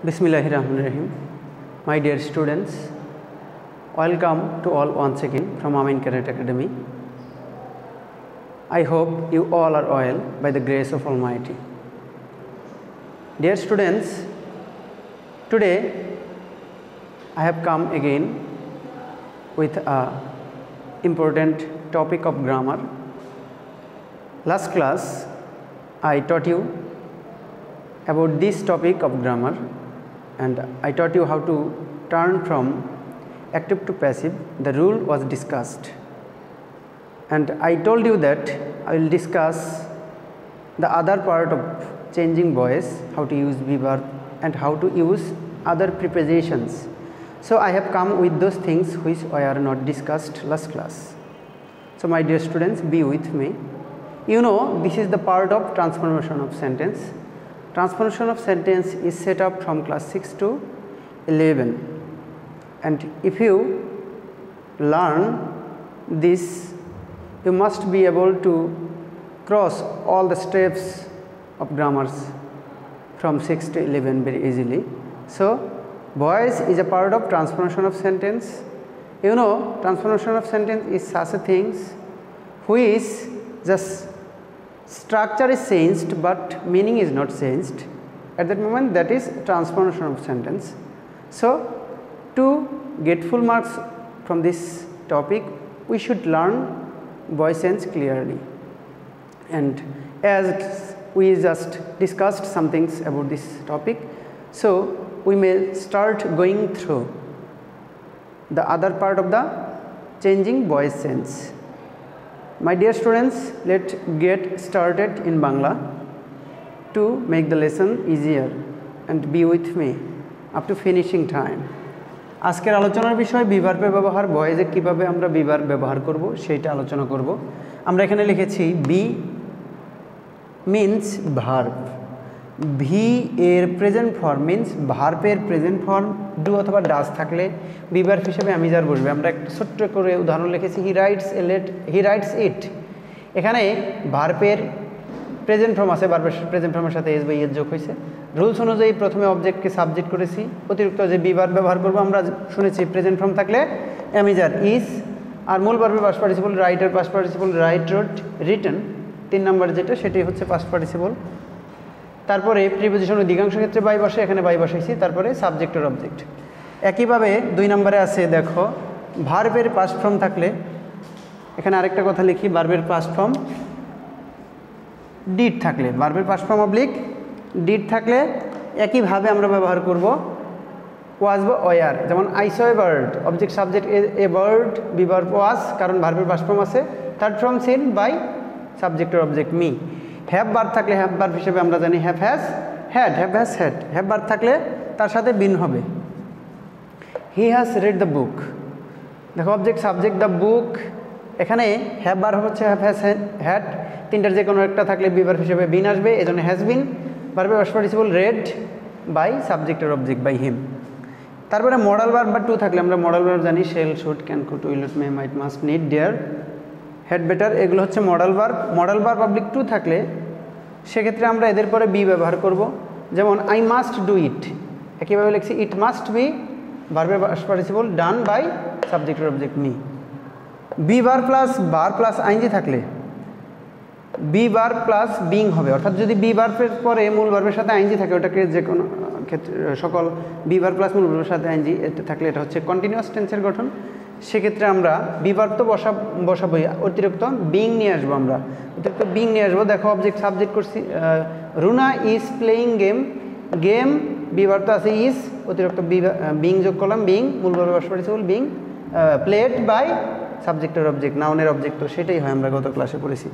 Bismillahirrahmanirrahim. My dear students, welcome to all once again from Amin Cadet Academy. I hope you all are well by the grace of Almighty. Dear students, today I have come again with a important topic of grammar. Last class I taught you about this topic of grammar, and I taught you how to turn from active to passive. The rule was discussed, and I told you that I will discuss the other part of changing voice, how to use be verb and how to use other prepositions. So I have come with those things which were not discussed last class. So my dear students, be with me. You know, this is the part of transformation of sentence. Transformation of sentence is set up from class 6 to 11, and if you learn this, you must be able to cross all the steps of grammars from 6 to 11 very easily. So voice is a part of transformation of sentence. You know, transformation of sentence is such a thing which just structure is changed but meaning is not changed. At that moment, that is transformation of sentence. So to get full marks from this topic, we should learn voice change clearly. And as we just discussed some things about this topic, so we may start going through the other part of the changing voice change. My dear students, let's get started in Bangla to make the lesson easier, and be with me up to finishing time. আজকের আলোচনার বিষয় বিভার্বের ব্যবহার, ভয়েসে কিভাবে আমরা be verb ব্যবহার করব সেটা আলোচনা করব। আমরা এখানে লিখেছি বি মিন্স ভার্ব, ভি এর প্রেজেন্ট ফর্ম মিন্স ভার্বের প্রেজেন্ট ফর্ম ডু অথবা ডাজ থাকলে বিভার্ব হিসেবে আমি যার বসবে। আমরা একটা ছোট্ট করে উদাহরণ লিখেছি, হি রাইটস ইট। এখানে ভার্বের প্রেজেন্ট ফর্ম আছে, ভার্বের প্রেজেন্ট ফর্মের সাথে এস বা ইয়ের যোগ হয়েছে। রুলস অনুযায়ী প্রথমে অবজেক্টকে সাবজেক্ট করেছি, অতিরিক্ত যে বিভার্ব ব্যবহার করব আমরা শুনেছি প্রেজেন্ট ফর্ম থাকলে অ্যামিজার ইজ, আর মূল ভার্বের পাস্ট পার্টিসিপল রাইটের past participle right road written, 3 নম্বর যেটা সেটাই হচ্ছে পাস্ট পার্টিসিপল। তারপরে প্রিপোজিশন অধিকাংশ ক্ষেত্রে বাই বসে, এখানে বাই বসাইছি। তারপরে সাবজেক্ট আর অবজেক্ট। একইভাবে 2 নম্বরে আছে, দেখো ভার্বের পাস্ট ফর্ম থাকলে এখানে আরেকটা কথা লিখি, ভার্বের পাস্ট ফর্ম ডিড থাকলে, ভার্বের পাস্ট ফর্ম অবলিক ডিড থাকলে একইভাবে আমরা ব্যবহার করব ওয়াজ বা ওয়ার। যেমন I saw a bird, object subject a bird, be verb was, কারণ ভার্বের পাস্ট ফর্ম আছে। Third form seen by subject আর অবজেক্ট মি। হ্যাভ ভার্ব থাকলে হ্যাভ ভার্ব হিসেবে আমরা জানি have has had, have has had. Have verb থাকলে তার সাথে বিন হবে। He has read the book, দেখো অবজেক্ট সাবজেক্ট দ্য বুক, এখানে হ্যাভ ভার্ব হচ্ছে হ্যাভ হ্যাজ হ্যাড, তিনটার যে কোনো একটা থাকলে বি ভার্ব হিসেবে বিন আসবে, এজন্য হ্যাজ বিন। ভার্বের past participle read by subject আর অবজেক্ট বাই হিম। তারপরে মডাল ভার্ব বা টু থাকলে আমরা মডাল ভার্ব জানি, shall should can could will may might must need dare had better, এগুলো হচ্ছে মডাল ভার্ব। মডাল ভার্ব পাবলিক টু থাকলে সেক্ষেত্রে আমরা এদের পরে বি ব্যবহার করব। যেমন আই মাস্ট ডু ইট, একইভাবে লিখছি ইট মাস্ট বি, ভার্বের past participle done by subject আর object me. Be verb plus verb plus ING থাকলে বি ভার্ব প্লাস বিং হবে, অর্থাৎ যদি বি ভার্বের পরে মূল ভার্বের সাথে আইএনজি থাকে, ওটাকে যে কোনো ক্ষেত্রে সকল বি ভার্ব প্লাস মূল ভার্বের সাথে আইএনজি থাকলে এটা হচ্ছে কন্টিনিউয়াস টেন্সের গঠন। সেক্ষেত্রে আমরা বি ভার্ব তো বসাবোই, অতিরিক্ত বিং নিয়ে আসবো, আমরা অতিরিক্ত বিং নিয়ে আসবো। দেখো অবজেক্ট সাবজেক্ট করছি, Runa is playing game, game be verb তো আছে ইজ, অতিরিক্ত বিং যোগ করলাম, বিং মূল ভার্বের past participle being, played by সাবজেক্টের অবজেক্ট, নাউনের অবজেক্ট, তো সেটাই হয়, আমরা গত ক্লাসে পড়েছি।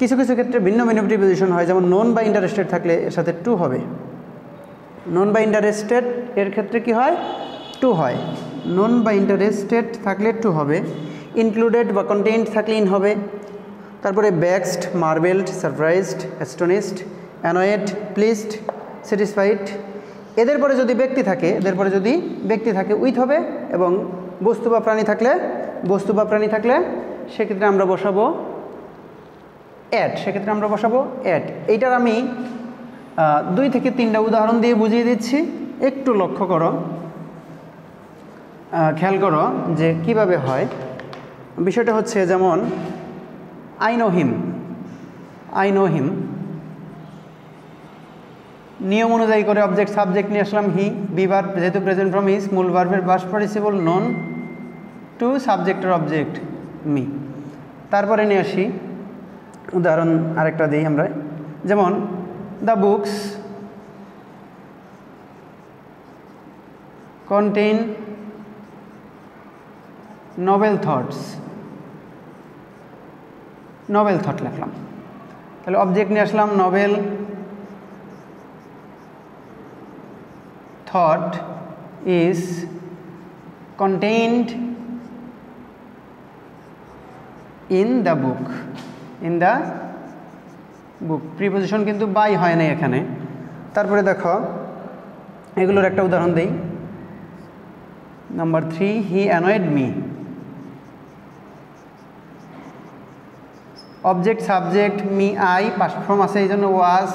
কিছু কিছু ক্ষেত্রে ভিন্ন ভিন্ন প্রিপোজিশন হয়, যেমন নন বা ইন্টারেস্টেড থাকলে এর সাথে টু হবে। নন বা ইন্টারেস্টেড এর ক্ষেত্রে কি হয়, টু হয়। নন বা ইন্টারেস্টেড থাকলে টু হবে। ইনক্লুডেড বা কন্টেন্ট থাকলে ইন হবে। তারপরে vexed, marvelled, surprised, astonished, annoyed, pleased, satisfied. এদের পরে যদি ব্যক্তি থাকে উইথ হবে, এবং বস্তু বা প্রাণী থাকলে সেক্ষেত্রে আমরা বসাবো অ্যাট, এইটার আমি 2 থেকে 3টা উদাহরণ দিয়ে বুঝিয়ে দিচ্ছি, একটু লক্ষ্য করো, খেয়াল করো যে কিভাবে হয়। বিষয়টা হচ্ছে যেমন I know him, I know him, নিয়ম অনুযায়ী করে অবজেক্ট সাবজেক্ট নিয়ে আসলাম হি, বি ভার্ব যেহেতু প্রেজেন্ট ফর্ম ইজ, মূল ভার্বের পাস্ট পার্টিসিপল নন টু সাবজেক্টের অবজেক্ট মি। তারপরে নিয়ে আসি উদাহরণ আরেকটা দিই আমরা, যেমন the books contain noble thoughts, noble thought লিখলাম, তাহলে অবজেক্ট নিয়ে আসলাম noble thought is contained in the book, in the book, preposition কিন্তু বাই হয় না এখানে। তারপরে দেখো এগুলোর একটা উদাহরণ দেই। Number 3, he annoyed me, object subject me I, past form আছে এই জন্য ওয়াজ,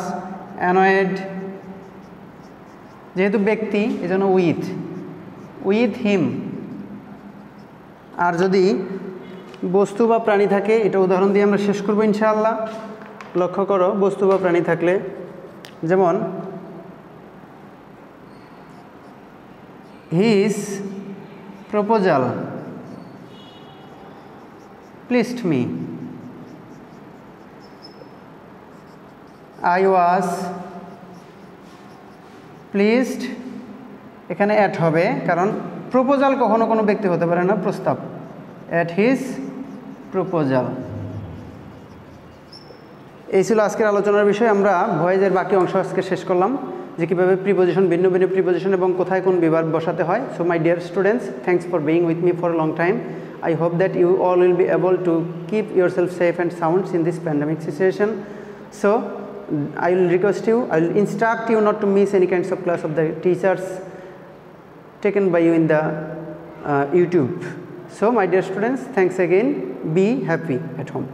অ্যানয়েড যেহেতু ব্যক্তি এই জন্য উইথ, উইথ হিম। আর যদি বস্তু বা প্রাণী থাকে, এটা উদাহরণ দিয়ে আমরা শেষ করবো ইনশাআল্লাহ। লক্ষ্য করো বস্তু বা প্রাণী থাকলে, যেমন his proposal pleased me, I was pleased, এখানে অ্যাট হবে কারণ প্রপোজাল কখনো কোনো ব্যক্তি হতে পারে না, প্রস্তাব, অ্যাট হিজ প্রপোজাল। এই ছিল আজকের আলোচনার বিষয়। আমরা ভয়েসের বাকি অংশ আজকে শেষ করলাম, যে কীভাবে প্রিপোজিশন, ভিন্ন ভিন্ন প্রিপোজিশন এবং কোথায় কোন বিভাগ বসাতে হয়। So my dear students, thanks for being with me for a long time. I hope that you all will be able to keep yourself safe and sound in this pandemic situation. So I will request you, I will instruct you not to miss any kinds of class of the teachers taken by you in the YouTube. So my dear students, thanks again. Be happy at home.